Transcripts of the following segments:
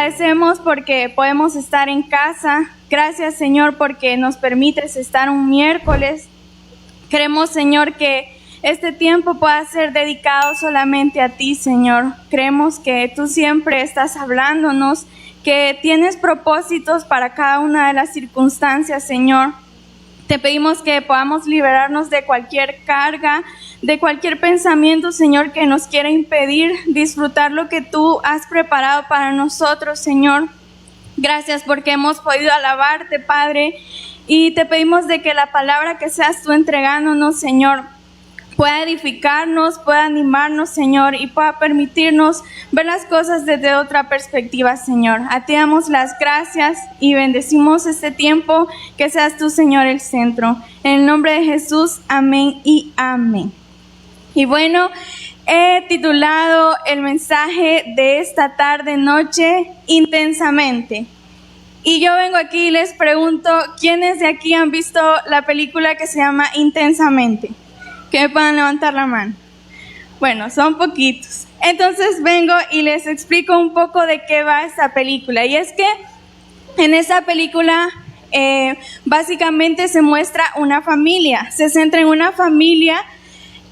agradecemos porque podemos estar en casa. Gracias, Señor, porque nos permites estar un miércoles. Creemos, Señor, que este tiempo pueda ser dedicado solamente a ti, Señor. Creemos que tú siempre estás hablándonos, que tienes propósitos para cada una de las circunstancias, Señor. Te pedimos que podamos liberarnos de cualquier carga, de cualquier pensamiento, Señor, que nos quiera impedir disfrutar lo que tú has preparado para nosotros, Señor. Gracias porque hemos podido alabarte, Padre, y te pedimos de que la palabra que seas tú entregándonos, Señor, pueda edificarnos, pueda animarnos, Señor, y pueda permitirnos ver las cosas desde otra perspectiva, Señor. A ti damos las gracias y bendecimos este tiempo, que seas tú, Señor, el centro. En el nombre de Jesús, amén y amén. Y bueno, he titulado el mensaje de esta tarde, noche, Intensamente. Y yo vengo aquí y les pregunto, ¿quiénes de aquí han visto la película que se llama Intensamente? Que me puedan levantar la mano. Bueno, son poquitos. Entonces vengo y les explico un poco de qué va esta película. Y es que en esa película básicamente se muestra una familia. Se centra en una familia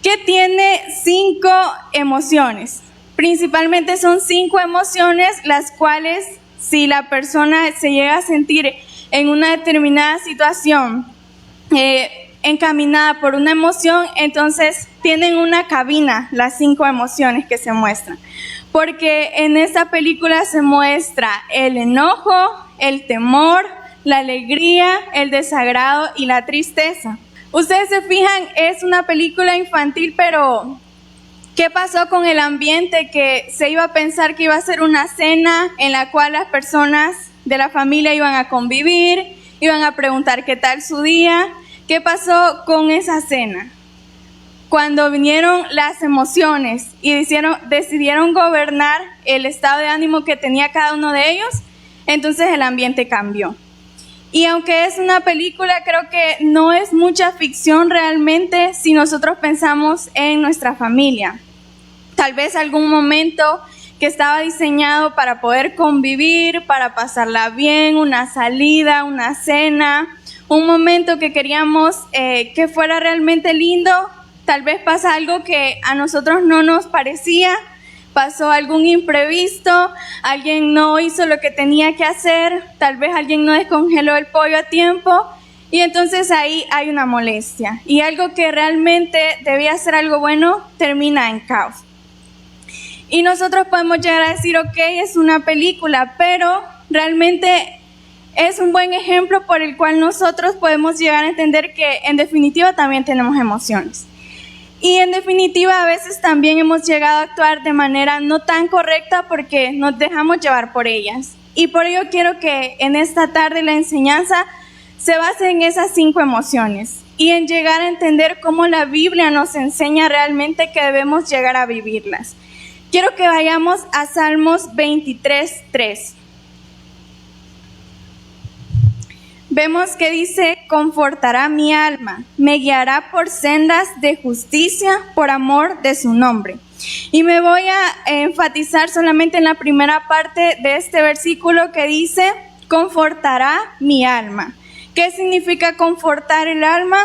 que tiene 5 emociones. Principalmente son 5 emociones, las cuales si la persona se llega a sentir en una determinada situación, encaminada por una emoción, entonces tienen una cabina las 5 emociones que se muestran, porque en esta película se muestra el enojo, el temor, la alegría, el desagrado y la tristeza. Ustedes se fijan, es una película infantil, pero ¿qué pasó con el ambiente? Que se iba a pensar que iba a ser una cena en la cual las personas de la familia iban a convivir, iban a preguntar qué tal su día. ¿Qué pasó con esa cena? Cuando vinieron las emociones y decidieron gobernar el estado de ánimo que tenía cada uno de ellos, entonces el ambiente cambió. Y aunque es una película, creo que no es mucha ficción realmente si nosotros pensamos en nuestra familia. Tal vez algún momento que estaba diseñado para poder convivir, para pasarla bien, una salida, una cena, un momento que queríamos que fuera realmente lindo. Tal vez pasa algo que a nosotros no nos parecía, pasó algún imprevisto, alguien no hizo lo que tenía que hacer, tal vez alguien no descongeló el pollo a tiempo, y entonces ahí hay una molestia. Y algo que realmente debía ser algo bueno, termina en caos. Y nosotros podemos llegar a decir, ok, es una película, pero realmente es un buen ejemplo por el cual nosotros podemos llegar a entender que en definitiva también tenemos emociones. Y en definitiva a veces también hemos llegado a actuar de manera no tan correcta porque nos dejamos llevar por ellas. Y por ello quiero que en esta tarde la enseñanza se base en esas 5 emociones y en llegar a entender cómo la Biblia nos enseña realmente que debemos llegar a vivirlas. Quiero que vayamos a Salmos 23:3. Vemos que dice, confortará mi alma, me guiará por sendas de justicia por amor de su nombre. Y me voy a enfatizar solamente en la primera parte de este versículo que dice, confortará mi alma. ¿Qué significa confortar el alma?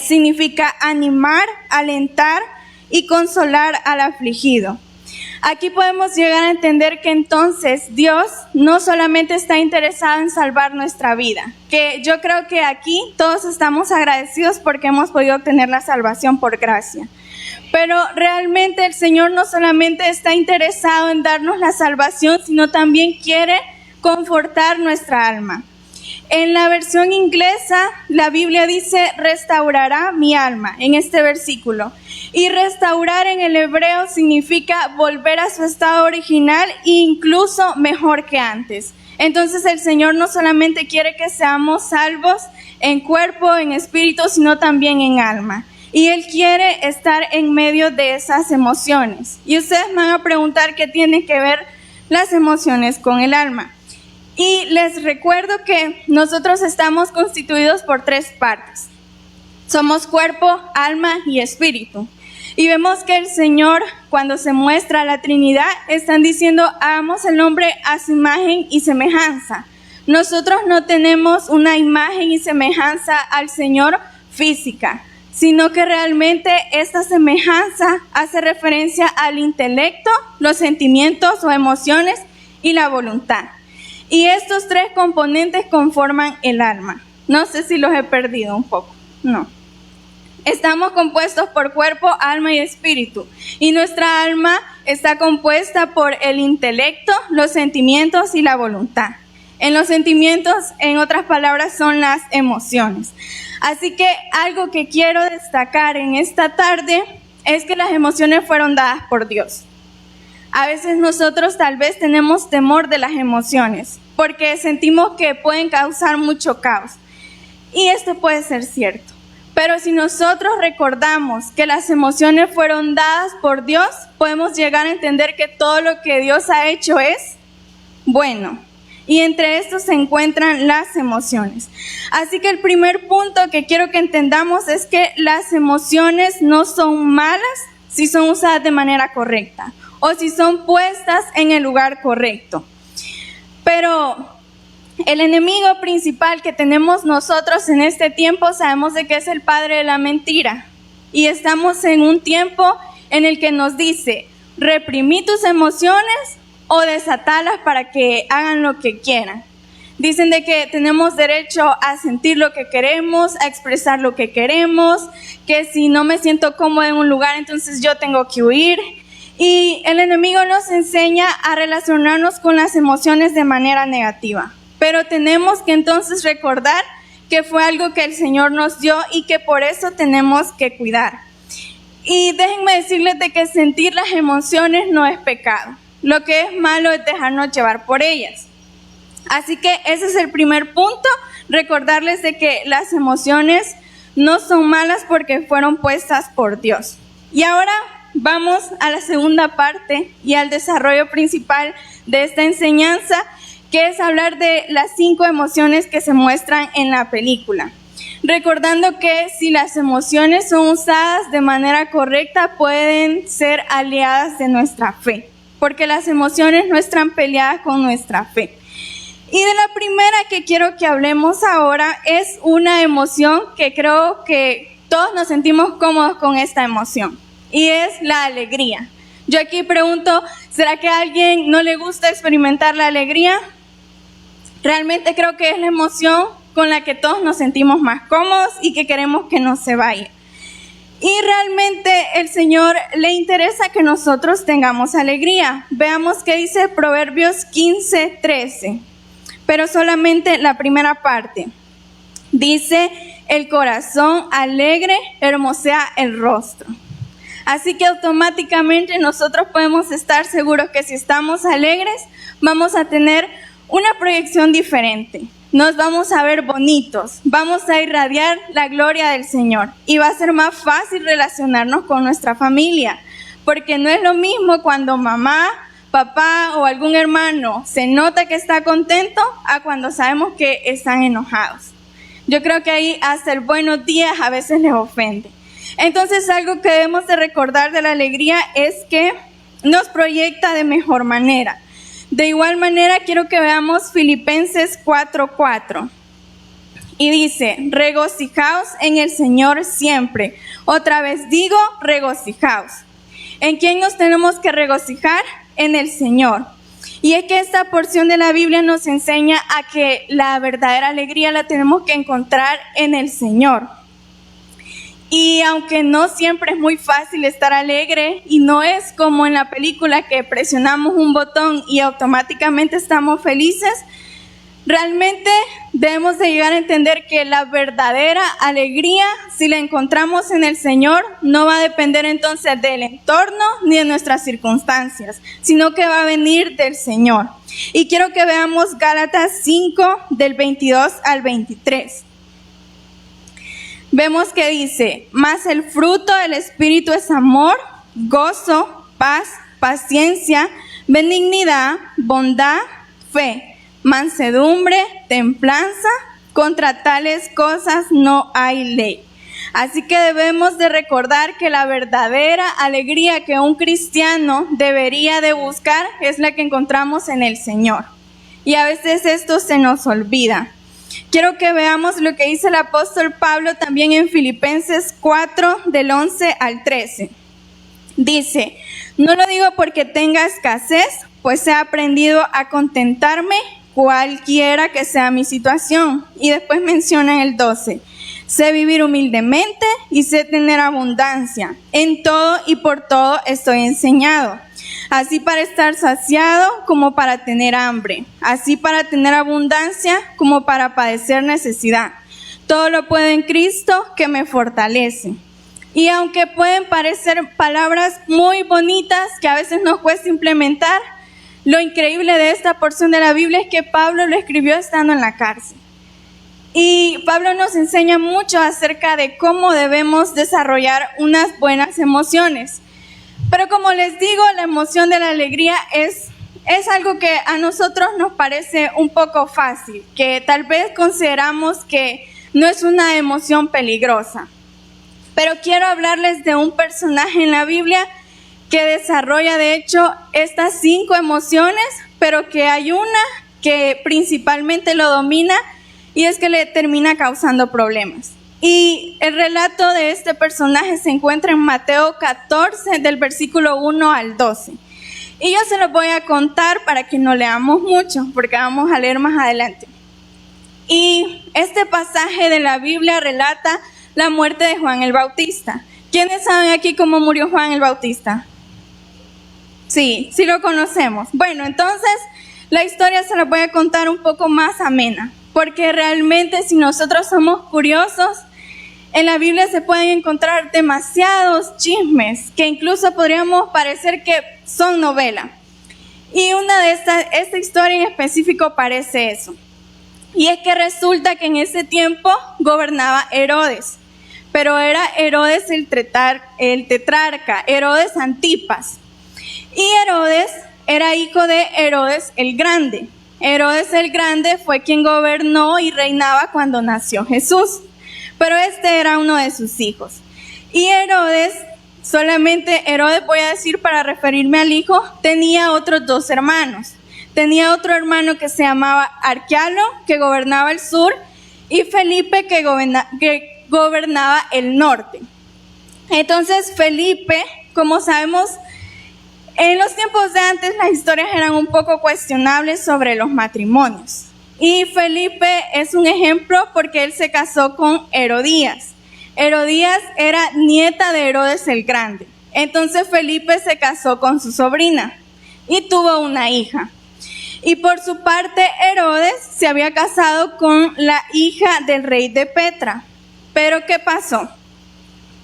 Significa animar, alentar y consolar al afligido. Aquí podemos llegar a entender que entonces Dios no solamente está interesado en salvar nuestra vida, que yo creo que aquí todos estamos agradecidos porque hemos podido obtener la salvación por gracia. Pero realmente el Señor no solamente está interesado en darnos la salvación, sino también quiere confortar nuestra alma. En la versión inglesa, la Biblia dice, restaurará mi alma, en este versículo. Y restaurar en el hebreo significa volver a su estado original e incluso mejor que antes. Entonces el Señor no solamente quiere que seamos salvos en cuerpo, en espíritu, sino también en alma. Y Él quiere estar en medio de esas emociones. Y ustedes me van a preguntar qué tienen que ver las emociones con el alma. Y les recuerdo que nosotros estamos constituidos por 3 partes. Somos cuerpo, alma y espíritu. Y vemos que el Señor, cuando se muestra a la Trinidad, están diciendo, hagamos el hombre a su imagen y semejanza. Nosotros no tenemos una imagen y semejanza al Señor física, sino que realmente esta semejanza hace referencia al intelecto, los sentimientos o emociones y la voluntad. Y estos tres componentes conforman el alma. No sé si los he perdido un poco, no. Estamos compuestos por cuerpo, alma y espíritu. Y nuestra alma está compuesta por el intelecto, los sentimientos y la voluntad. En los sentimientos, en otras palabras, son las emociones. Así que algo que quiero destacar en esta tarde es que las emociones fueron dadas por Dios. A veces nosotros tal vez tenemos temor de las emociones porque sentimos que pueden causar mucho caos. Y esto puede ser cierto. Pero si nosotros recordamos que las emociones fueron dadas por Dios, podemos llegar a entender que todo lo que Dios ha hecho es bueno. Y entre estos se encuentran las emociones. Así que el primer punto que quiero que entendamos es que las emociones no son malas si son usadas de manera correcta o si son puestas en el lugar correcto. Pero el enemigo principal que tenemos nosotros en este tiempo sabemos de que es el padre de la mentira. Y estamos en un tiempo en el que nos dice, reprimí tus emociones o desatalas para que hagan lo que quieran. Dicen de que tenemos derecho a sentir lo que queremos, a expresar lo que queremos, que si no me siento cómodo en un lugar, entonces yo tengo que huir. Y el enemigo nos enseña a relacionarnos con las emociones de manera negativa. Pero tenemos que entonces recordar que fue algo que el Señor nos dio y que por eso tenemos que cuidar. Y déjenme decirles de que sentir las emociones no es pecado. Lo que es malo es dejarnos llevar por ellas. Así que ese es el primer punto, recordarles de que las emociones no son malas porque fueron puestas por Dios. Y ahora vamos a la segunda parte y al desarrollo principal de esta enseñanza, que es hablar de las 5 emociones que se muestran en la película. Recordando que si las emociones son usadas de manera correcta, pueden ser aliadas de nuestra fe, porque las emociones no están peleadas con nuestra fe. Y de la primera que quiero que hablemos ahora es una emoción que creo que todos nos sentimos cómodos con esta emoción, y es la alegría. Yo aquí pregunto, ¿será que a alguien no le gusta experimentar la alegría? Realmente creo que es la emoción con la que todos nos sentimos más cómodos y que queremos que no se vaya. Y realmente el Señor le interesa que nosotros tengamos alegría. Veamos qué dice Proverbios 15:13, pero solamente la primera parte. Dice, el corazón alegre hermosea el rostro. Así que automáticamente nosotros podemos estar seguros que si estamos alegres, vamos a tener una proyección diferente. Nos vamos a ver bonitos, vamos a irradiar la gloria del Señor y va a ser más fácil relacionarnos con nuestra familia, porque no es lo mismo cuando mamá, papá o algún hermano se nota que está contento a cuando sabemos que están enojados. Yo creo que ahí hasta el buenos días a veces les ofende. Entonces algo que debemos de recordar de la alegría es que nos proyecta de mejor manera. De igual manera, quiero que veamos Filipenses 4:4. Y dice, regocijaos en el Señor siempre. Otra vez digo, regocijaos. ¿En quién nos tenemos que regocijar? En el Señor. Y es que esta porción de la Biblia nos enseña a que la verdadera alegría la tenemos que encontrar en el Señor. Y aunque no siempre es muy fácil estar alegre y no es como en la película que presionamos un botón y automáticamente estamos felices, realmente debemos de llegar a entender que la verdadera alegría, si la encontramos en el Señor, no va a depender entonces del entorno ni de nuestras circunstancias, sino que va a venir del Señor. Y quiero que veamos Gálatas 5 del 22 al 23. Vemos que dice, mas el fruto del Espíritu es amor, gozo, paz, paciencia, benignidad, bondad, fe, mansedumbre, templanza. Contra tales cosas no hay ley. Así que debemos de recordar que la verdadera alegría que un cristiano debería de buscar es la que encontramos en el Señor. Y a veces esto se nos olvida. Quiero que veamos lo que dice el apóstol Pablo también en Filipenses 4, del 11 al 13. Dice, no lo digo porque tenga escasez, pues he aprendido a contentarme cualquiera que sea mi situación. Y después menciona en el 12, sé vivir humildemente y sé tener abundancia. En todo y por todo estoy enseñado. Así para estar saciado como para tener hambre. Así para tener abundancia como para padecer necesidad. Todo lo puedo en Cristo que me fortalece. Y aunque pueden parecer palabras muy bonitas que a veces nos cuesta implementar, lo increíble de esta porción de la Biblia es que Pablo lo escribió estando en la cárcel. Y Pablo nos enseña mucho acerca de cómo debemos desarrollar unas buenas emociones. Pero como les digo, la emoción de la alegría es algo que a nosotros nos parece un poco fácil, que tal vez consideramos que no es una emoción peligrosa. Pero quiero hablarles de un personaje en la Biblia que desarrolla de hecho estas 5 emociones, pero que hay una que principalmente lo domina y es que le termina causando problemas. Y el relato de este personaje se encuentra en Mateo 14, del versículo 1 al 12. Y yo se los voy a contar para que no leamos mucho, porque vamos a leer más adelante. Y este pasaje de la Biblia relata la muerte de Juan el Bautista. ¿Quiénes saben aquí cómo murió Juan el Bautista? Sí lo conocemos. Bueno, entonces la historia se la voy a contar un poco más amena, porque realmente si nosotros somos curiosos, en la Biblia se pueden encontrar demasiados chismes que incluso podríamos parecer que son novela. Y esta historia en específico parece eso. Y es que resulta que en ese tiempo gobernaba Herodes, pero era Herodes el tetrarca, Herodes Antipas. Y Herodes era hijo de Herodes el Grande. Herodes el Grande fue quien gobernó y reinaba cuando nació Jesús. Pero este era uno de sus hijos. Y Herodes, voy a decir para referirme al hijo, tenía otros 2 hermanos. Tenía otro hermano que se llamaba Arquelao, que gobernaba el sur, y Felipe, que gobernaba el norte. Entonces Felipe, como sabemos, en los tiempos de antes las historias eran un poco cuestionables sobre los matrimonios. Y Felipe es un ejemplo porque él se casó con Herodías. Herodías era nieta de Herodes el Grande. Entonces Felipe se casó con su sobrina y tuvo una hija. Y por su parte Herodes se había casado con la hija del rey de Petra. Pero ¿qué pasó?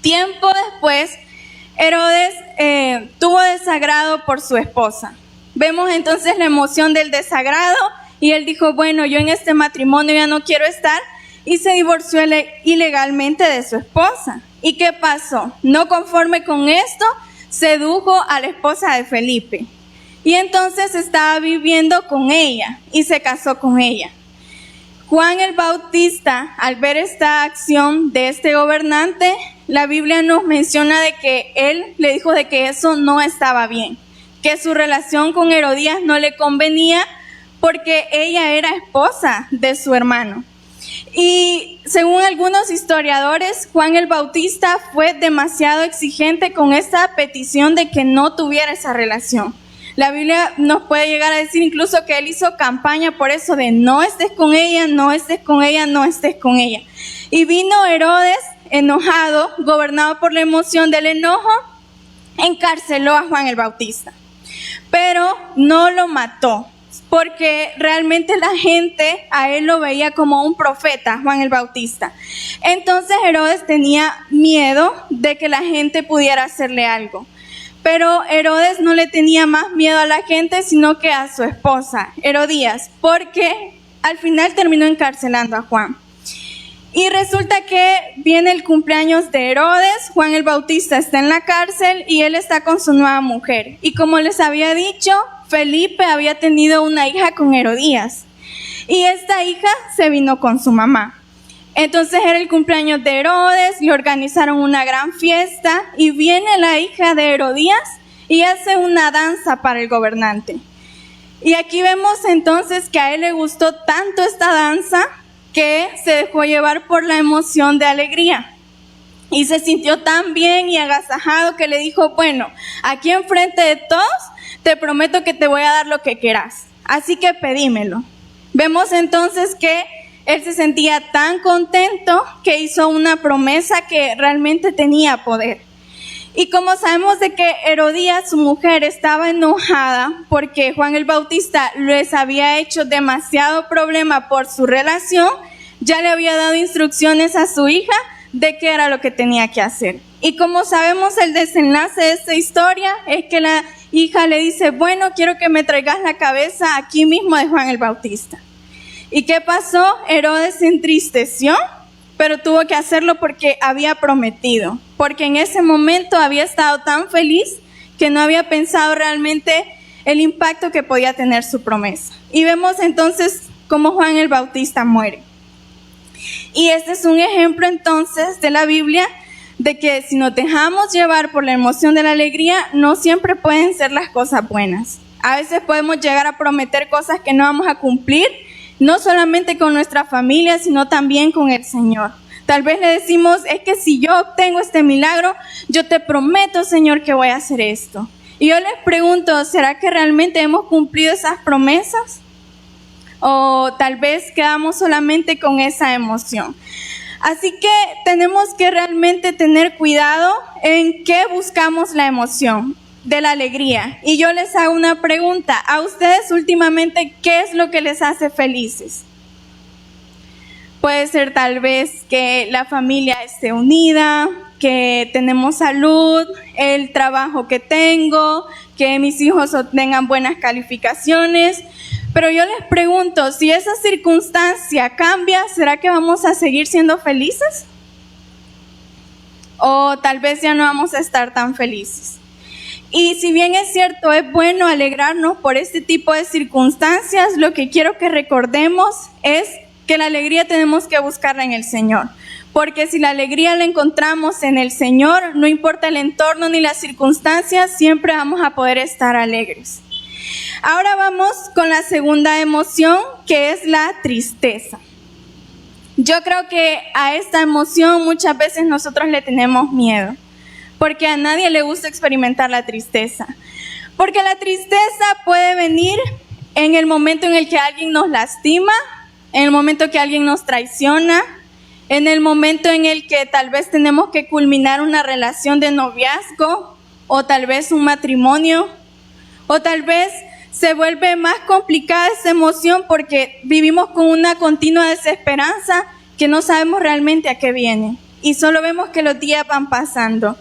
Tiempo después, Herodes tuvo desagrado por su esposa. Vemos entonces la emoción del desagrado. Y él dijo, bueno, yo en este matrimonio ya no quiero estar, y se divorció ilegalmente de su esposa. ¿Y qué pasó? No conforme con esto, sedujo a la esposa de Felipe. Y entonces estaba viviendo con ella y se casó con ella. Juan el Bautista, al ver esta acción de este gobernante, la Biblia nos menciona de que él le dijo de que eso no estaba bien, que su relación con Herodías no le convenía, porque ella era esposa de su hermano. Y según algunos historiadores, Juan el Bautista fue demasiado exigente con esta petición de que no tuviera esa relación. La Biblia nos puede llegar a decir incluso que él hizo campaña por eso de no estés con ella, no estés con ella, no estés con ella. Y vino Herodes enojado, gobernado por la emoción del enojo, encarceló a Juan el Bautista. Pero no lo mató, porque realmente la gente a él lo veía como un profeta, Juan el Bautista. Entonces Herodes tenía miedo de que la gente pudiera hacerle algo. Pero Herodes no le tenía más miedo a la gente, sino que a su esposa, Herodías, porque al final terminó encarcelando a Juan. Y resulta que viene el cumpleaños de Herodes, Juan el Bautista está en la cárcel y él está con su nueva mujer. Y como les había dicho, Felipe había tenido una hija con Herodías y esta hija se vino con su mamá. Entonces era el cumpleaños de Herodes, le organizaron una gran fiesta y viene la hija de Herodías y hace una danza para el gobernante. Y aquí vemos entonces que a él le gustó tanto esta danza que se dejó llevar por la emoción de alegría. Y se sintió tan bien y agasajado que le dijo, bueno, aquí enfrente de todos te prometo que te voy a dar lo que quieras, así que pedímelo. Vemos entonces que él se sentía tan contento que hizo una promesa que realmente tenía poder. Y como sabemos de que Herodías, su mujer, estaba enojada porque Juan el Bautista les había hecho demasiado problema por su relación, ya le había dado instrucciones a su hija de qué era lo que tenía que hacer. Y como sabemos, el desenlace de esta historia es que la hija le dice, bueno, quiero que me traigas la cabeza aquí mismo de Juan el Bautista. ¿Y qué pasó? Herodes se entristeció, pero tuvo que hacerlo porque había prometido, porque en ese momento había estado tan feliz que no había pensado realmente el impacto que podía tener su promesa. Y vemos entonces cómo Juan el Bautista muere. Y este es un ejemplo entonces de la Biblia de que si nos dejamos llevar por la emoción de la alegría, no siempre pueden ser las cosas buenas. A veces podemos llegar a prometer cosas que no vamos a cumplir, no solamente con nuestra familia, sino también con el Señor. Tal vez le decimos, es que si yo obtengo este milagro, yo te prometo, Señor, que voy a hacer esto. Y yo les pregunto, ¿será que realmente hemos cumplido esas promesas? O tal vez quedamos solamente con esa emoción. Así que tenemos que realmente tener cuidado en qué buscamos la emoción de la alegría. Y yo les hago una pregunta, ¿a ustedes últimamente qué es lo que les hace felices? Puede ser tal vez que la familia esté unida, que tenemos salud, el trabajo que tengo, que mis hijos obtengan buenas calificaciones. Pero yo les pregunto, si esa circunstancia cambia, ¿será que vamos a seguir siendo felices? O tal vez ya no vamos a estar tan felices. Y si bien es cierto, es bueno alegrarnos por este tipo de circunstancias, lo que quiero que recordemos es que la alegría tenemos que buscarla en el Señor. Porque si la alegría la encontramos en el Señor, no importa el entorno ni las circunstancias, siempre vamos a poder estar alegres. Ahora vamos con la segunda emoción, que es la tristeza. Yo creo que a esta emoción muchas veces nosotros le tenemos miedo, porque a nadie le gusta experimentar la tristeza. Porque la tristeza puede venir en el momento en el que alguien nos lastima, en el momento que alguien nos traiciona, en el momento en el que tal vez tenemos que culminar una relación de noviazgo, o tal vez un matrimonio, o tal vez se vuelve más complicada esa emoción porque vivimos con una continua desesperanza que no sabemos realmente a qué viene y solo vemos que los días van pasando.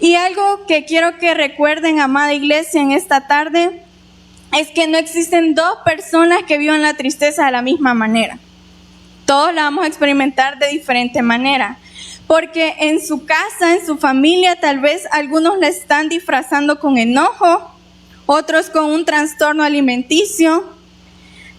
Y algo que quiero que recuerden, amada iglesia, en esta tarde, es que no existen dos personas que vivan la tristeza de la misma manera. Todos la vamos a experimentar de diferente manera, porque en su casa, en su familia, tal vez algunos la están disfrazando con enojo, otros con un trastorno alimenticio,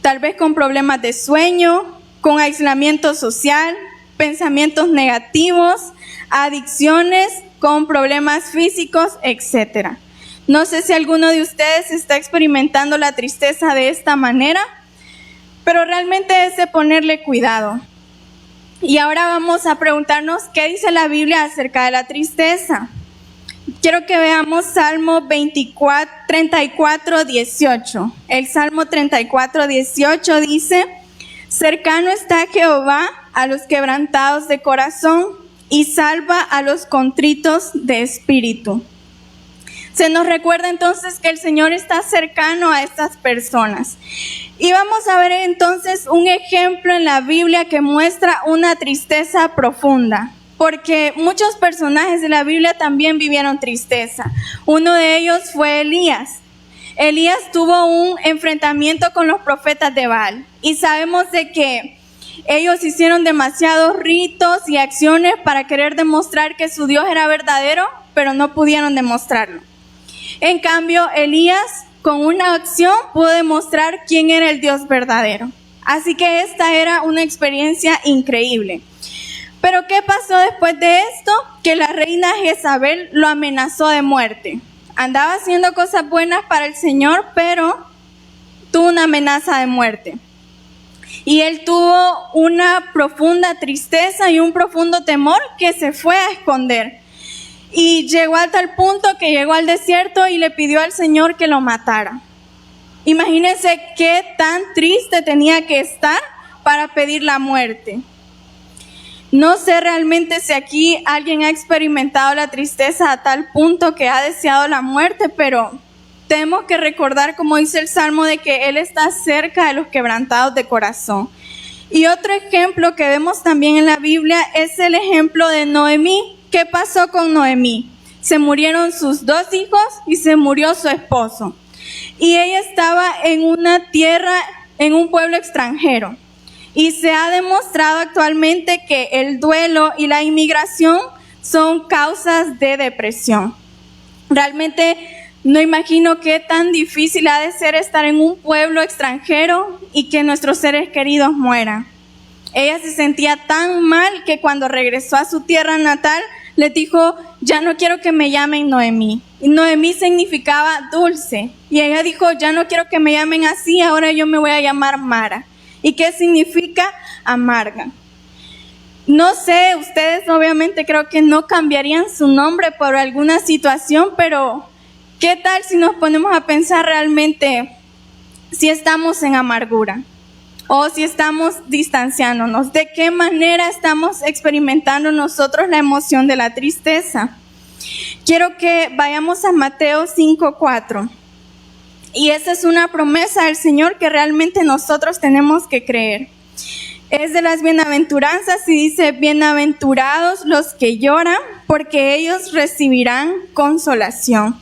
tal vez con problemas de sueño, con aislamiento social, pensamientos negativos, adicciones, con problemas físicos, etc. No sé si alguno de ustedes está experimentando la tristeza de esta manera, pero realmente es de ponerle cuidado. Y ahora vamos a preguntarnos qué dice la Biblia acerca de la tristeza. Quiero que veamos Salmo 34, 18. El Salmo 34, 18 dice, cercano está Jehová a los quebrantados de corazón y salva a los contritos de espíritu. Se nos recuerda entonces que el Señor está cercano a estas personas. Y vamos a ver entonces un ejemplo en la Biblia que muestra una tristeza profunda. Porque muchos personajes de la Biblia también vivieron tristeza. Uno de ellos fue Elías. Elías tuvo un enfrentamiento con los profetas de Baal. Y sabemos de que ellos hicieron demasiados ritos y acciones para querer demostrar que su Dios era verdadero, pero no pudieron demostrarlo. En cambio, Elías, con una acción, pudo demostrar quién era el Dios verdadero. Así que esta era una experiencia increíble. Pero ¿qué pasó después de esto? Que la reina Jezabel lo amenazó de muerte. Andaba haciendo cosas buenas para el Señor, pero tuvo una amenaza de muerte. Y él tuvo una profunda tristeza y un profundo temor que se fue a esconder. Y llegó a tal punto que llegó al desierto y le pidió al Señor que lo matara. Imagínense qué tan triste tenía que estar para pedir la muerte. No sé realmente si aquí alguien ha experimentado la tristeza a tal punto que ha deseado la muerte, pero tenemos que recordar, como dice el Salmo, de que Él está cerca de los quebrantados de corazón. Y otro ejemplo que vemos también en la Biblia es el ejemplo de Noemí. ¿Qué pasó con Noemí? Se murieron sus 2 hijos y se murió su esposo. Y ella estaba en una tierra, en un pueblo extranjero. Y se ha demostrado actualmente que el duelo y la inmigración son causas de depresión. Realmente no imagino qué tan difícil ha de ser estar en un pueblo extranjero y que nuestros seres queridos mueran. Ella se sentía tan mal que cuando regresó a su tierra natal, le dijo, ya no quiero que me llamen Noemí. Y Noemí significaba dulce. Y ella dijo, ya no quiero que me llamen así, ahora yo me voy a llamar Mara. ¿Y qué significa amarga? No sé, ustedes obviamente creo que no cambiarían su nombre por alguna situación, pero ¿qué tal si nos ponemos a pensar realmente si estamos en amargura? O si estamos distanciándonos, ¿de qué manera estamos experimentando nosotros la emoción de la tristeza? Quiero que vayamos a Mateo 5:4. Y esa es una promesa del Señor que realmente nosotros tenemos que creer. Es de las bienaventuranzas y dice, bienaventurados los que lloran, porque ellos recibirán consolación.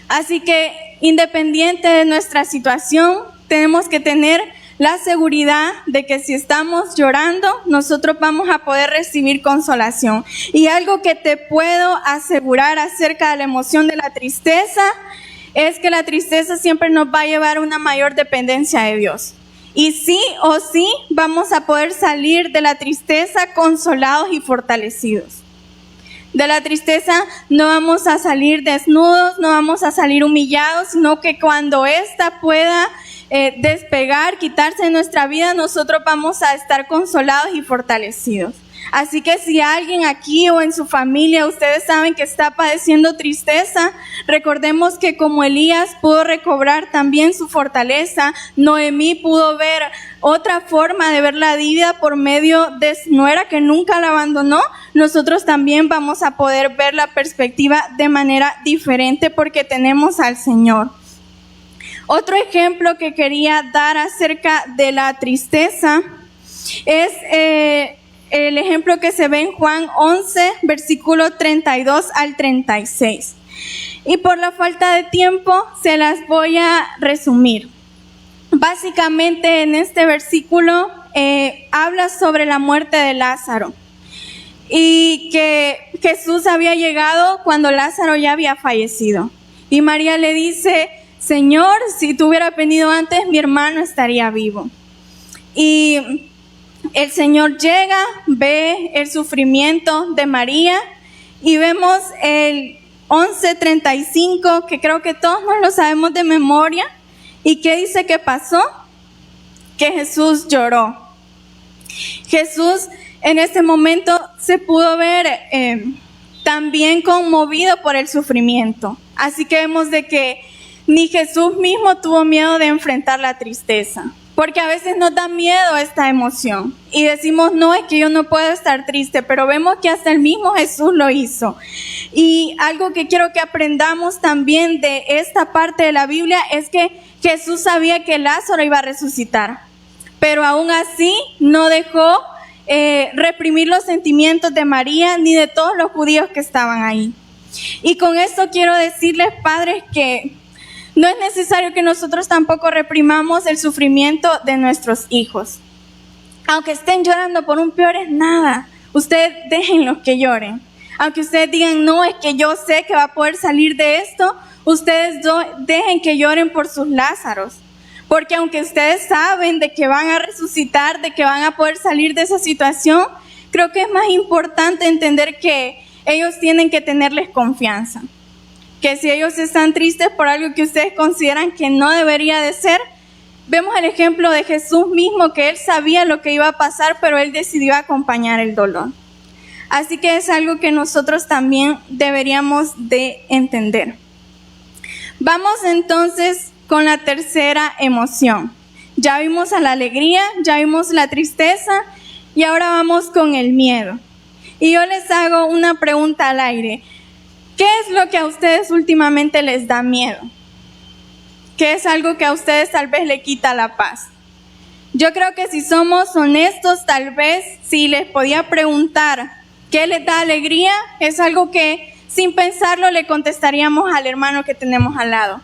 Así que, independiente de nuestra situación, tenemos que tener la seguridad de que si estamos llorando, nosotros vamos a poder recibir consolación. Y algo que te puedo asegurar acerca de la emoción de la tristeza es que la tristeza siempre nos va a llevar a una mayor dependencia de Dios. Y sí o sí vamos a poder salir de la tristeza consolados y fortalecidos. De la tristeza no vamos a salir desnudos, no vamos a salir humillados, sino que cuando ésta pueda despegar, quitarse de nuestra vida, nosotros vamos a estar consolados y fortalecidos. Así que si alguien aquí o en su familia, ustedes saben que está padeciendo tristeza, recordemos que como Elías pudo recobrar también su fortaleza, Noemí pudo ver otra forma de ver la vida por medio de su nuera que nunca la abandonó, nosotros también vamos a poder ver la perspectiva de manera diferente porque tenemos al Señor. Otro ejemplo que quería dar acerca de la tristeza es el ejemplo que se ve en Juan 11, versículo 32 al 36. Y por la falta de tiempo se las voy a resumir. Básicamente en este versículo habla sobre la muerte de Lázaro y que Jesús había llegado cuando Lázaro ya había fallecido. Y María le dice, Señor, si tú hubieras venido antes, mi hermano estaría vivo. Y el Señor llega, ve el sufrimiento de María y vemos el 11:35, que creo que todos nos lo sabemos de memoria. ¿Y qué dice que pasó? Que Jesús lloró. Jesús en ese momento se pudo ver también conmovido por el sufrimiento. Así que vemos de que ni Jesús mismo tuvo miedo de enfrentar la tristeza. Porque a veces nos da miedo esta emoción y decimos, no, es que yo no puedo estar triste, pero vemos que hasta el mismo Jesús lo hizo. Y algo que quiero que aprendamos también de esta parte de la Biblia es que Jesús sabía que Lázaro iba a resucitar, pero aún así no dejó reprimir los sentimientos de María ni de todos los judíos que estaban ahí. Y con esto quiero decirles, padres, que no es necesario que nosotros tampoco reprimamos el sufrimiento de nuestros hijos. Aunque estén llorando por un peor es nada, ustedes déjenlos que lloren. Aunque ustedes digan, no, es que yo sé que va a poder salir de esto, ustedes dejen que lloren por sus Lázaros. Porque aunque ustedes saben de que van a resucitar, de que van a poder salir de esa situación, creo que es más importante entender que ellos tienen que tenerles confianza. Que si ellos están tristes por algo que ustedes consideran que no debería de ser, vemos el ejemplo de Jesús mismo, que él sabía lo que iba a pasar, pero él decidió acompañar el dolor. Así que es algo que nosotros también deberíamos de entender. Vamos entonces con la tercera emoción. Ya vimos a la alegría, ya vimos la tristeza y ahora vamos con el miedo. Y yo les hago una pregunta al aire. ¿Qué es lo que a ustedes últimamente les da miedo? ¿Qué es algo que a ustedes tal vez le quita la paz? Yo creo que si somos honestos, tal vez si les podía preguntar qué les da alegría, es algo que sin pensarlo le contestaríamos al hermano que tenemos al lado.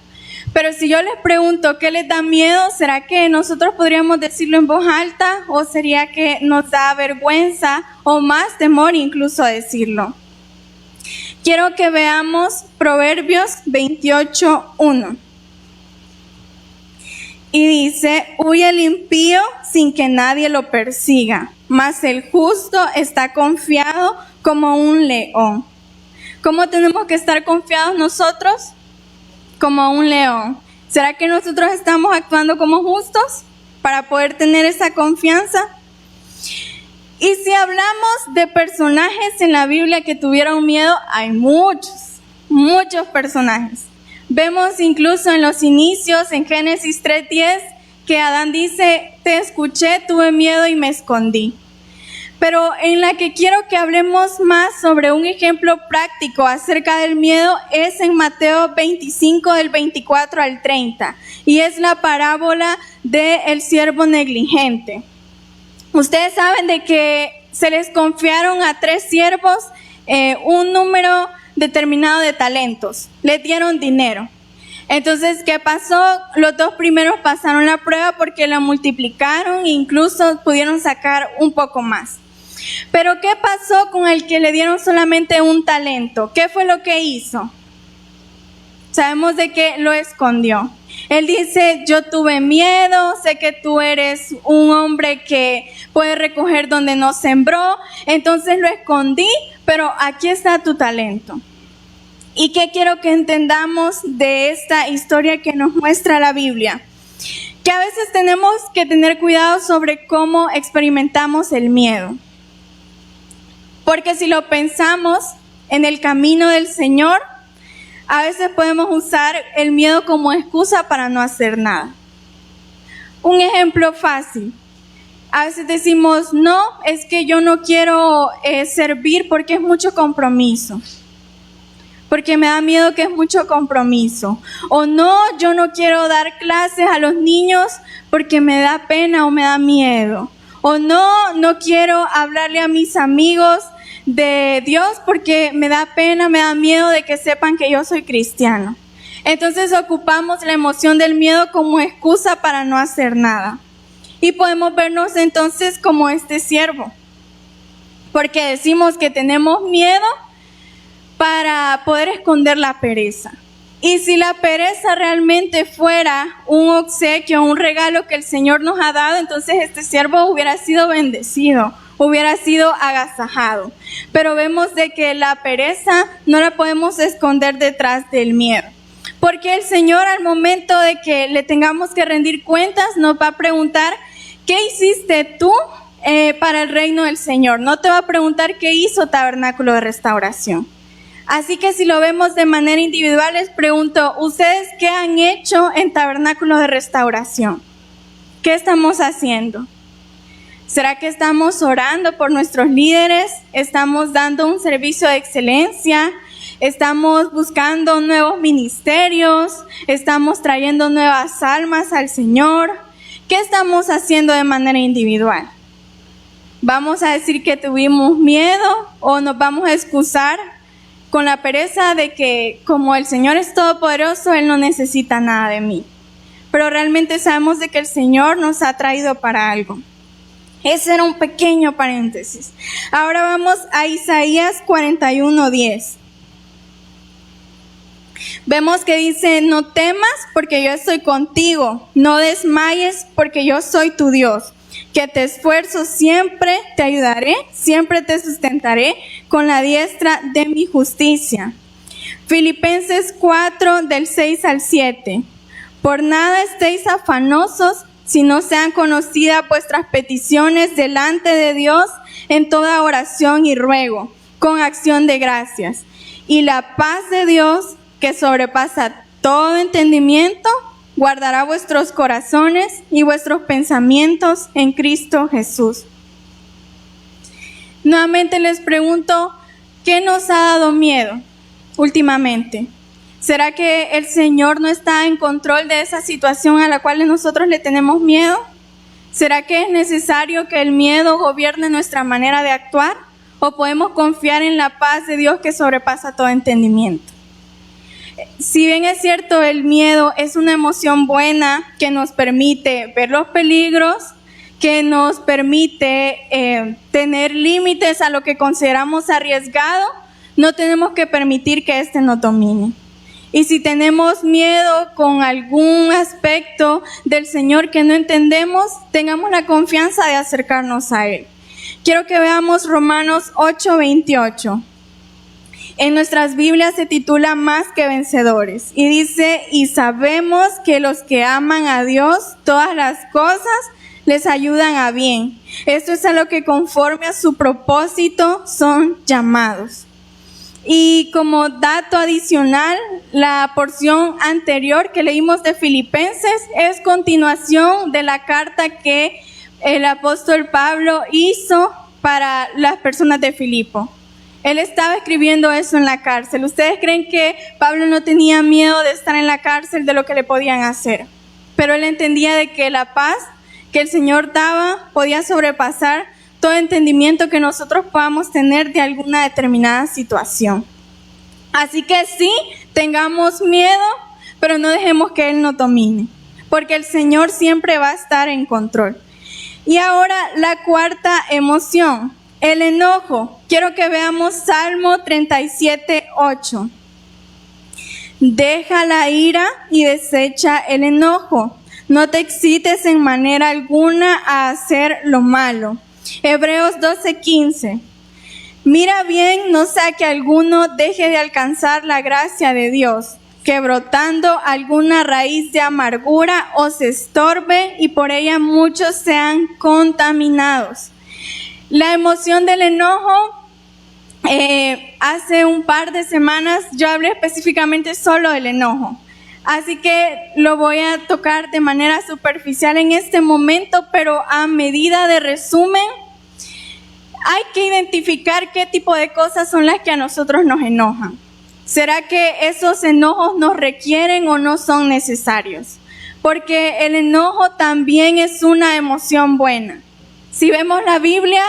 Pero si yo les pregunto qué les da miedo, ¿será que nosotros podríamos decirlo en voz alta o sería que nos da vergüenza o más temor incluso decirlo? Quiero que veamos Proverbios 28:1. Y dice, huye el impío sin que nadie lo persiga, mas el justo está confiado como un león. ¿Cómo tenemos que estar confiados nosotros? Como un león. ¿Será que nosotros estamos actuando como justos para poder tener esa confianza? Y si hablamos de personajes en la Biblia que tuvieron miedo, hay muchos personajes. Vemos incluso en los inicios, en Génesis 3:10, que Adán dice, te escuché, tuve miedo y me escondí. Pero en la que quiero que hablemos más sobre un ejemplo práctico acerca del miedo es en Mateo 25, del 24 al 30, y es la parábola del siervo negligente. Ustedes saben de que se les confiaron a 3 siervos un número determinado de talentos, les dieron dinero. Entonces, ¿qué pasó? Los 2 primeros pasaron la prueba porque la multiplicaron e incluso pudieron sacar un poco más. Pero ¿qué pasó con el que le dieron solamente un talento? ¿Qué fue lo que hizo? Sabemos de que lo escondió. Él dice, yo tuve miedo, sé que tú eres un hombre que puede recoger donde no sembró, entonces lo escondí, pero aquí está tu talento. ¿Y qué quiero que entendamos de esta historia que nos muestra la Biblia? Que a veces tenemos que tener cuidado sobre cómo experimentamos el miedo. Porque si lo pensamos en el camino del Señor, a veces podemos usar el miedo como excusa para no hacer nada. Un ejemplo fácil. A veces decimos, no, es que yo no quiero servir porque es mucho compromiso. Porque me da miedo que es mucho compromiso. O no, yo no quiero dar clases a los niños porque me da pena o me da miedo. O no quiero hablarle a mis amigos de Dios porque me da pena, me da miedo de que sepan que yo soy cristiano. Entonces ocupamos la emoción del miedo como excusa para no hacer nada. Y podemos vernos entonces como este siervo. Porque decimos que tenemos miedo para poder esconder la pereza. Y si la pereza realmente fuera un obsequio, un regalo que el Señor nos ha dado, entonces este siervo hubiera sido bendecido, hubiera sido agasajado. Pero vemos de que la pereza no la podemos esconder detrás del miedo. Porque el Señor, al momento de que le tengamos que rendir cuentas, nos va a preguntar, ¿qué hiciste tú para el reino del Señor? No te va a preguntar qué hizo Tabernáculo de Restauración. Así que si lo vemos de manera individual, les pregunto, ¿ustedes qué han hecho en Tabernáculo de Restauración? ¿Qué estamos haciendo? ¿Será que estamos orando por nuestros líderes? ¿Estamos dando un servicio de excelencia? ¿Estamos buscando nuevos ministerios? ¿Estamos trayendo nuevas almas al Señor? ¿Qué estamos haciendo de manera individual? ¿Vamos a decir que tuvimos miedo o nos vamos a excusar con la pereza de que como el Señor es todopoderoso, Él no necesita nada de mí? Pero realmente sabemos de que el Señor nos ha traído para algo. Ese era un pequeño paréntesis. Ahora vamos a Isaías 41:10. Vemos que dice, no temas porque yo estoy contigo, no desmayes porque yo soy tu Dios. que te esfuerzo, siempre te ayudaré, siempre te sustentaré con la diestra de mi justicia. Filipenses 4, del 6 al 7. Por nada estéis afanosos, si no sean conocidas vuestras peticiones delante de Dios en toda oración y ruego, con acción de gracias. Y la paz de Dios, que sobrepasa todo entendimiento, guardará vuestros corazones y vuestros pensamientos en Cristo Jesús. Nuevamente les pregunto, ¿qué nos ha dado miedo últimamente? ¿Será que el Señor no está en control de esa situación a la cual nosotros le tenemos miedo? ¿Será que es necesario que el miedo gobierne nuestra manera de actuar? ¿O podemos confiar en la paz de Dios que sobrepasa todo entendimiento? Si bien es cierto, el miedo es una emoción buena que nos permite ver los peligros, que nos permite tener límites a lo que consideramos arriesgado, no tenemos que permitir que éste nos domine. Y si tenemos miedo con algún aspecto del Señor que no entendemos, tengamos la confianza de acercarnos a Él. Quiero que veamos Romanos 8:28. En nuestras Biblias se titula Más que vencedores. Y dice, y sabemos que los que aman a Dios, todas las cosas les ayudan a bien. Esto es a lo que conforme a su propósito son llamados. Y como dato adicional, la porción anterior que leímos de Filipenses es continuación de la carta que el apóstol Pablo hizo para las personas de Filipo. Él estaba escribiendo eso en la cárcel. ¿Ustedes creen que Pablo no tenía miedo de estar en la cárcel, de lo que le podían hacer? Pero él entendía de que la paz que el Señor daba podía sobrepasar todo entendimiento que nosotros podamos tener de alguna determinada situación. Así que sí, tengamos miedo, pero no dejemos que Él nos domine, porque el Señor siempre va a estar en control. Y ahora la cuarta emoción, el enojo. Quiero que veamos Salmo 37:8. Deja la ira y desecha el enojo. No te excites en manera alguna a hacer lo malo. Hebreos 12:15. Mira bien, no sea que alguno deje de alcanzar la gracia de Dios, que brotando alguna raíz de amargura os estorbe y por ella muchos sean contaminados. La emoción del enojo, hace un par de semanas yo hablé específicamente solo del enojo. Así que lo voy a tocar de manera superficial en este momento, pero a medida de resumen, hay que identificar qué tipo de cosas son las que a nosotros nos enojan. ¿Será que esos enojos nos requieren o no son necesarios? Porque el enojo también es una emoción buena. Si vemos la Biblia,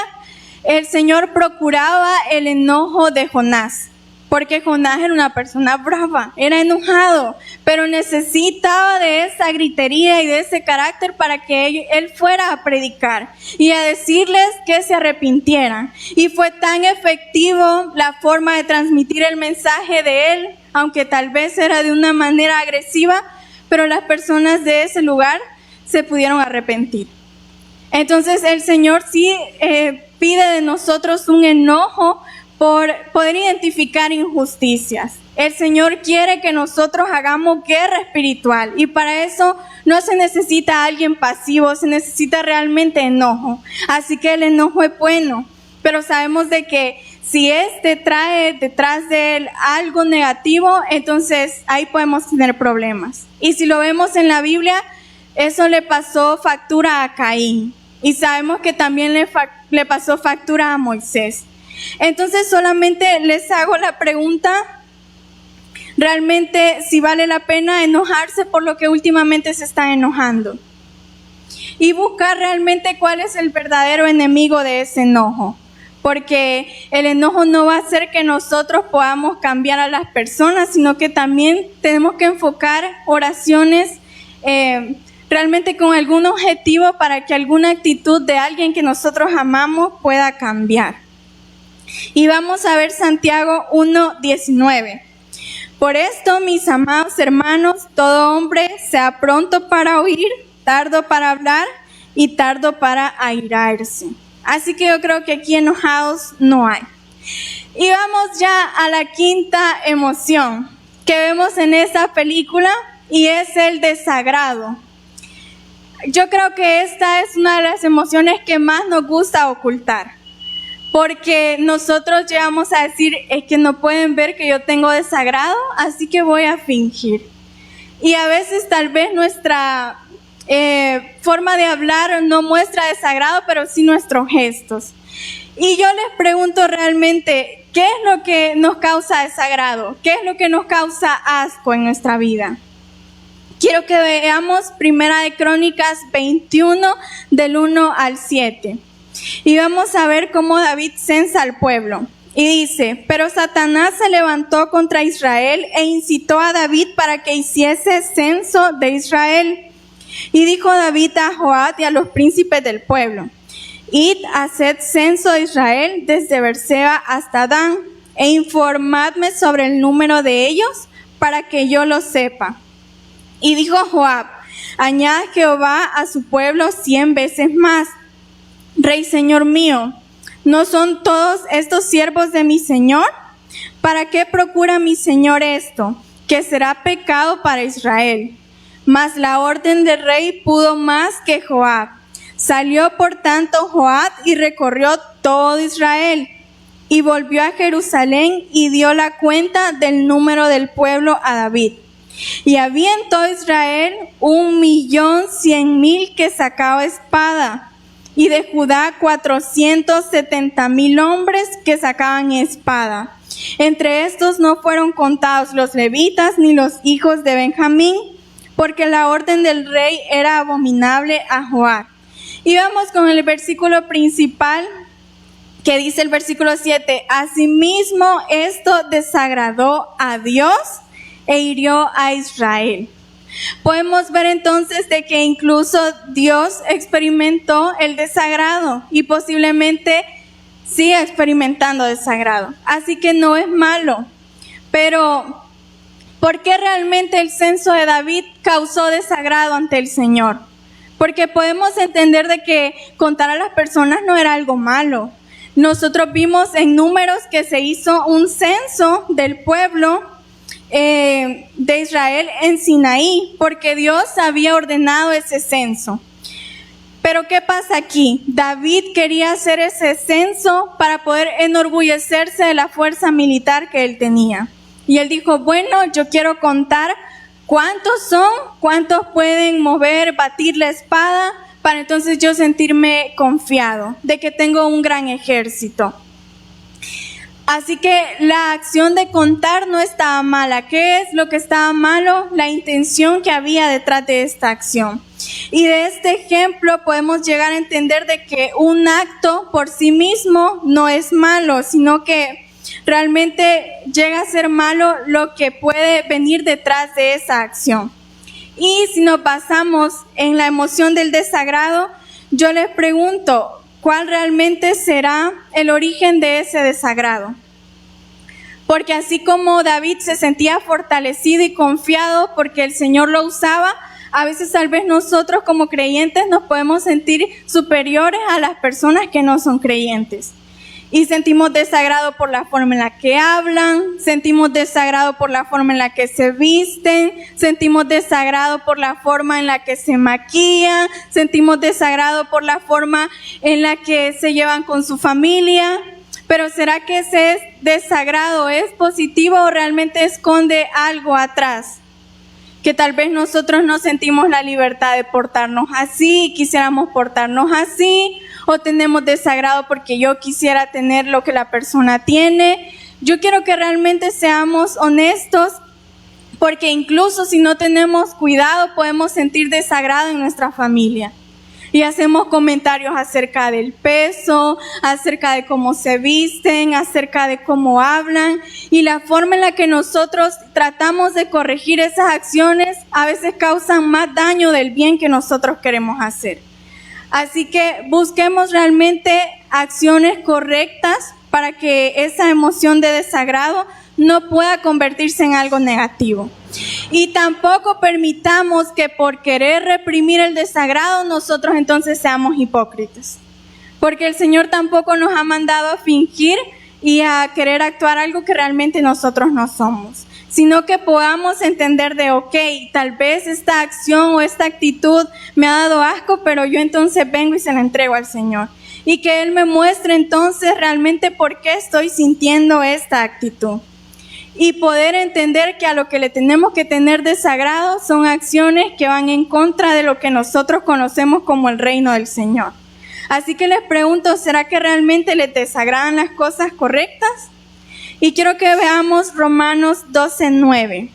el Señor procuraba el enojo de Jonás, porque Jonás era una persona brava, era enojado, pero necesitaba de esa gritería y de ese carácter para que él fuera a predicar y a decirles que se arrepintieran. Y fue tan efectivo la forma de transmitir el mensaje de él, aunque tal vez era de una manera agresiva, pero las personas de ese lugar se pudieron arrepentir. Entonces el Señor sí pide de nosotros un enojo por poder identificar injusticias. El Señor quiere que nosotros hagamos guerra espiritual y para eso no se necesita alguien pasivo, se necesita realmente enojo. Así que el enojo es bueno, pero sabemos de que si este trae detrás de él algo negativo, entonces ahí podemos tener problemas. Y si lo vemos en la Biblia, eso le pasó factura a Caín y sabemos que también le pasó factura a Moisés. Entonces solamente les hago la pregunta, realmente si vale la pena enojarse por lo que últimamente se están enojando y buscar realmente cuál es el verdadero enemigo de ese enojo, porque el enojo no va a hacer que nosotros podamos cambiar a las personas, sino que también tenemos que enfocar oraciones realmente con algún objetivo para que alguna actitud de alguien que nosotros amamos pueda cambiar. Y vamos a ver Santiago 1:19. Por esto, mis amados hermanos, todo hombre sea pronto para oír, tardo para hablar y tardo para airarse. Así que yo creo que aquí enojados no hay. Y vamos ya a la quinta emoción que vemos en esta película y es el desagrado. Yo creo que esta es una de las emociones que más nos gusta ocultar, porque nosotros llegamos a decir, es que no pueden ver que yo tengo desagrado, así que voy a fingir. Y a veces tal vez nuestra forma de hablar no muestra desagrado, pero sí nuestros gestos. Y yo les pregunto realmente, ¿qué es lo que nos causa desagrado? ¿Qué es lo que nos causa asco en nuestra vida? Quiero que veamos Primera de Crónicas 21, del 1 al 7. Y vamos a ver cómo David censa al pueblo. Y dice, pero Satanás se levantó contra Israel e incitó a David para que hiciese censo de Israel. Y dijo David a Joab y a los príncipes del pueblo, id, haced censo de Israel desde Berseba hasta Dan, e informadme sobre el número de ellos para que yo lo sepa. Y dijo Joab, añada Jehová a su pueblo 100 veces más. Rey señor mío, ¿no son todos estos siervos de mi señor? ¿Para qué procura mi señor esto? Que será pecado para Israel. Mas la orden del rey pudo más que Joab. Salió por tanto Joab y recorrió todo Israel. Y volvió a Jerusalén y dio la cuenta del número del pueblo a David. Y había en todo Israel 1,100,000 que sacaba espada, y de Judá 470,000 hombres que sacaban espada. Entre estos no fueron contados los levitas ni los hijos de Benjamín, porque la orden del rey era abominable a Joab. Y vamos con el versículo principal, que dice el versículo 7, asimismo esto desagradó a Dios e hirió a Israel. Podemos ver entonces de que incluso Dios experimentó el desagrado y posiblemente siga experimentando desagrado. Así que no es malo. Pero, ¿por qué realmente el censo de David causó desagrado ante el Señor? Porque podemos entender de que contar a las personas no era algo malo. Nosotros vimos en Números que se hizo un censo del pueblo de Israel en Sinaí, porque Dios había ordenado ese censo. Pero ¿qué pasa aquí? David quería hacer ese censo para poder enorgullecerse de la fuerza militar que él tenía. Y él dijo, bueno, yo quiero contar cuántos son, cuántos pueden mover, batir la espada, para entonces yo sentirme confiado de que tengo un gran ejército. Así que la acción de contar no estaba mala. ¿Qué es lo que estaba malo? La intención que había detrás de esta acción. Y de este ejemplo podemos llegar a entender de que un acto por sí mismo no es malo, sino que realmente llega a ser malo lo que puede venir detrás de esa acción. Y si nos basamos en la emoción del desagrado, yo les pregunto, ¿cuál realmente será el origen de ese desagrado? Porque así como David se sentía fortalecido y confiado porque el Señor lo usaba, a veces tal vez nosotros como creyentes nos podemos sentir superiores a las personas que no son creyentes. Y sentimos desagrado por la forma en la que hablan, sentimos desagrado por la forma en la que se visten, sentimos desagrado por la forma en la que se maquillan, sentimos desagrado por la forma en la que se llevan con su familia. Pero ¿será que ese desagrado es positivo o realmente esconde algo atrás? Que tal vez nosotros no sentimos la libertad de portarnos así, quisiéramos portarnos así, o tenemos desagrado porque yo quisiera tener lo que la persona tiene. Yo quiero que realmente seamos honestos, porque incluso si no tenemos cuidado podemos sentir desagrado en nuestra familia. Y hacemos comentarios acerca del peso, acerca de cómo se visten, acerca de cómo hablan. Y la forma en la que nosotros tratamos de corregir esas acciones a veces causan más daño del bien que nosotros queremos hacer. Así que busquemos realmente acciones correctas para que esa emoción de desagrado no pueda convertirse en algo negativo. Y tampoco permitamos que por querer reprimir el desagrado nosotros entonces seamos hipócritas. Porque el Señor tampoco nos ha mandado a fingir y a querer actuar algo que realmente nosotros no somos, sino que podamos entender de, ok, tal vez esta acción o esta actitud me ha dado asco, pero yo entonces vengo y se la entrego al Señor. Y que Él me muestre entonces realmente por qué estoy sintiendo esta actitud. Y poder entender que a lo que le tenemos que tener desagrado son acciones que van en contra de lo que nosotros conocemos como el reino del Señor. Así que les pregunto, ¿será que realmente les desagradan las cosas correctas? Y quiero que veamos Romanos 12:9.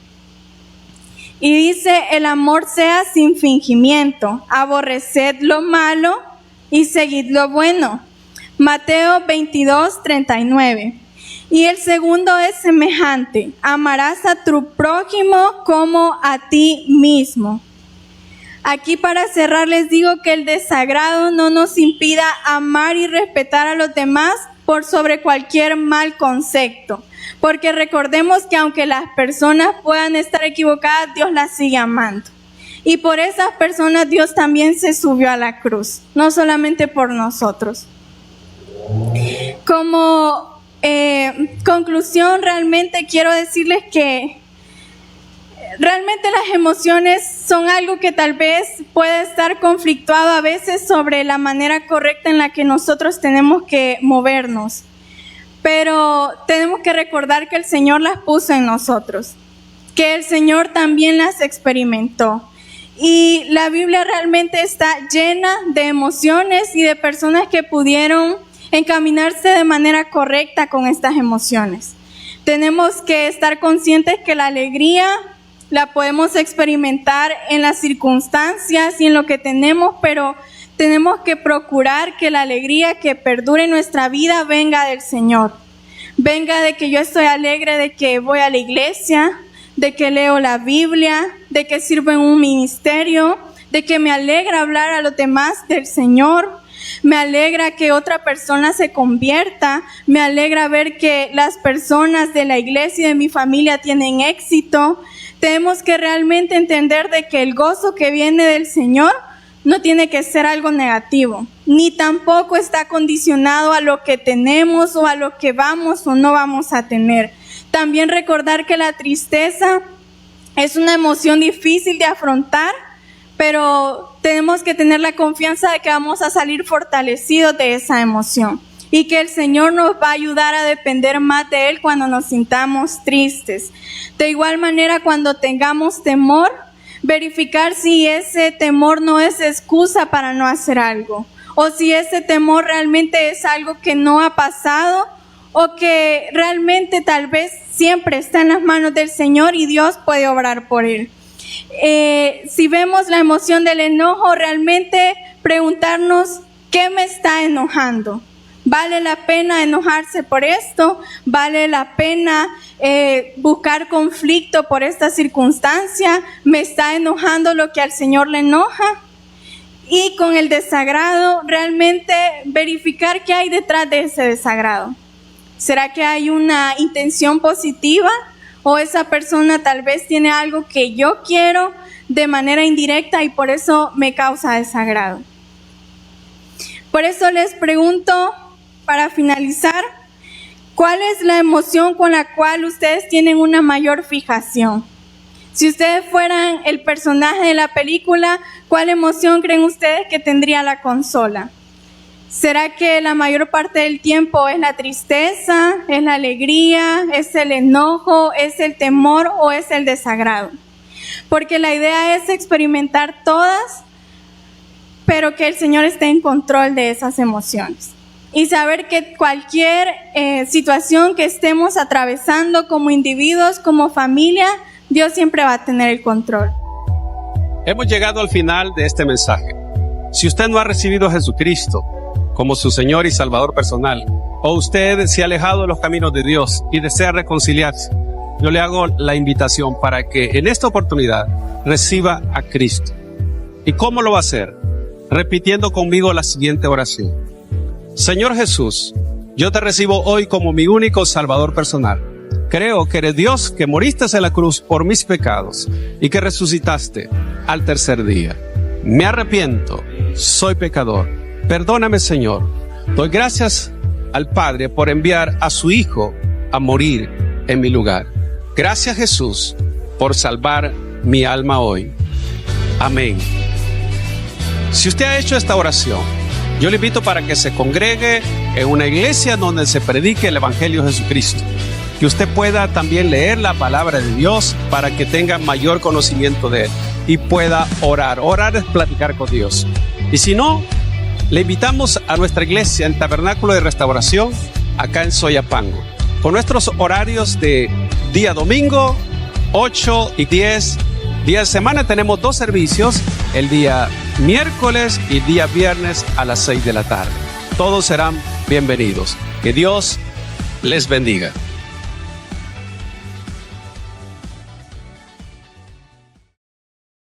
Y dice, el amor sea sin fingimiento, aborreced lo malo y seguid lo bueno. Mateo 22:39. Y el segundo es semejante, amarás a tu prójimo como a ti mismo. Aquí para cerrar les digo que el desagrado no nos impida amar y respetar a los demás por sobre cualquier mal concepto. Porque recordemos que aunque las personas puedan estar equivocadas, Dios las sigue amando. Y por esas personas Dios también se subió a la cruz, no solamente por nosotros. Como conclusión, realmente quiero decirles que realmente las emociones son algo que tal vez puede estar conflictuado a veces sobre la manera correcta en la que nosotros tenemos que movernos. Pero tenemos que recordar que el Señor las puso en nosotros, que el Señor también las experimentó. Y la Biblia realmente está llena de emociones y de personas que pudieron encaminarse de manera correcta con estas emociones. Tenemos que estar conscientes que la alegría la podemos experimentar en las circunstancias y en lo que tenemos, pero tenemos que procurar que la alegría que perdure en nuestra vida venga del Señor. Venga de que yo estoy alegre de que voy a la iglesia, de que leo la Biblia, de que sirvo en un ministerio, de que me alegra hablar a los demás del Señor. Me alegra que otra persona se convierta, me alegra ver que las personas de la iglesia y de mi familia tienen éxito. Tenemos que realmente entender de que el gozo que viene del Señor no tiene que ser algo negativo, ni tampoco está condicionado a lo que tenemos o a lo que vamos o no vamos a tener. También recordar que la tristeza es una emoción difícil de afrontar, pero tenemos que tener la confianza de que vamos a salir fortalecidos de esa emoción y que el Señor nos va a ayudar a depender más de Él cuando nos sintamos tristes. De igual manera, cuando tengamos temor, verificar si ese temor no es excusa para no hacer algo, o si ese temor realmente es algo que no ha pasado, o que realmente tal vez siempre está en las manos del Señor y Dios puede obrar por él. Si vemos la emoción del enojo, realmente preguntarnos, ¿qué me está enojando? ¿Vale la pena enojarse por esto? ¿Vale la pena buscar conflicto por esta circunstancia? ¿Me está enojando lo que al Señor le enoja? Y con el desagrado, realmente verificar qué hay detrás de ese desagrado. ¿Será que hay una intención positiva? ¿O esa persona tal vez tiene algo que yo quiero de manera indirecta y por eso me causa desagrado? Por eso les pregunto, para finalizar, ¿cuál es la emoción con la cual ustedes tienen una mayor fijación? Si ustedes fueran el personaje de la película, ¿cuál emoción creen ustedes que tendría la consola? ¿Será que la mayor parte del tiempo es la tristeza, es la alegría, es el enojo, es el temor o es el desagrado? Porque la idea es experimentar todas, pero que el Señor esté en control de esas emociones. Y saber que cualquier situación que estemos atravesando como individuos, como familia, Dios siempre va a tener el control. Hemos llegado al final de este mensaje. Si usted no ha recibido a Jesucristo como su Señor y Salvador personal, o usted se ha alejado de los caminos de Dios y desea reconciliarse, yo le hago la invitación para que en esta oportunidad reciba a Cristo. ¿Y cómo lo va a hacer? Repitiendo conmigo la siguiente oración. Señor Jesús, yo te recibo hoy como mi único Salvador personal. Creo que eres Dios, que moriste en la cruz por mis pecados y que resucitaste al tercer día. Me arrepiento, soy pecador. Perdóname, Señor. Doy gracias al Padre por enviar a su Hijo a morir en mi lugar. Gracias, Jesús, por salvar mi alma hoy. Amén. Si usted ha hecho esta oración, yo le invito para que se congregue en una iglesia donde se predique el Evangelio de Jesucristo. Que usted pueda también leer la palabra de Dios para que tenga mayor conocimiento de Él y pueda orar. Orar es platicar con Dios. Y si no, le invitamos a nuestra iglesia en Tabernáculo de Restauración, acá en Soyapango, con nuestros horarios de día domingo, 8 y 10. Día de semana tenemos 2 servicios, el día miércoles y el día viernes a las 6 de la tarde. Todos serán bienvenidos. Que Dios les bendiga.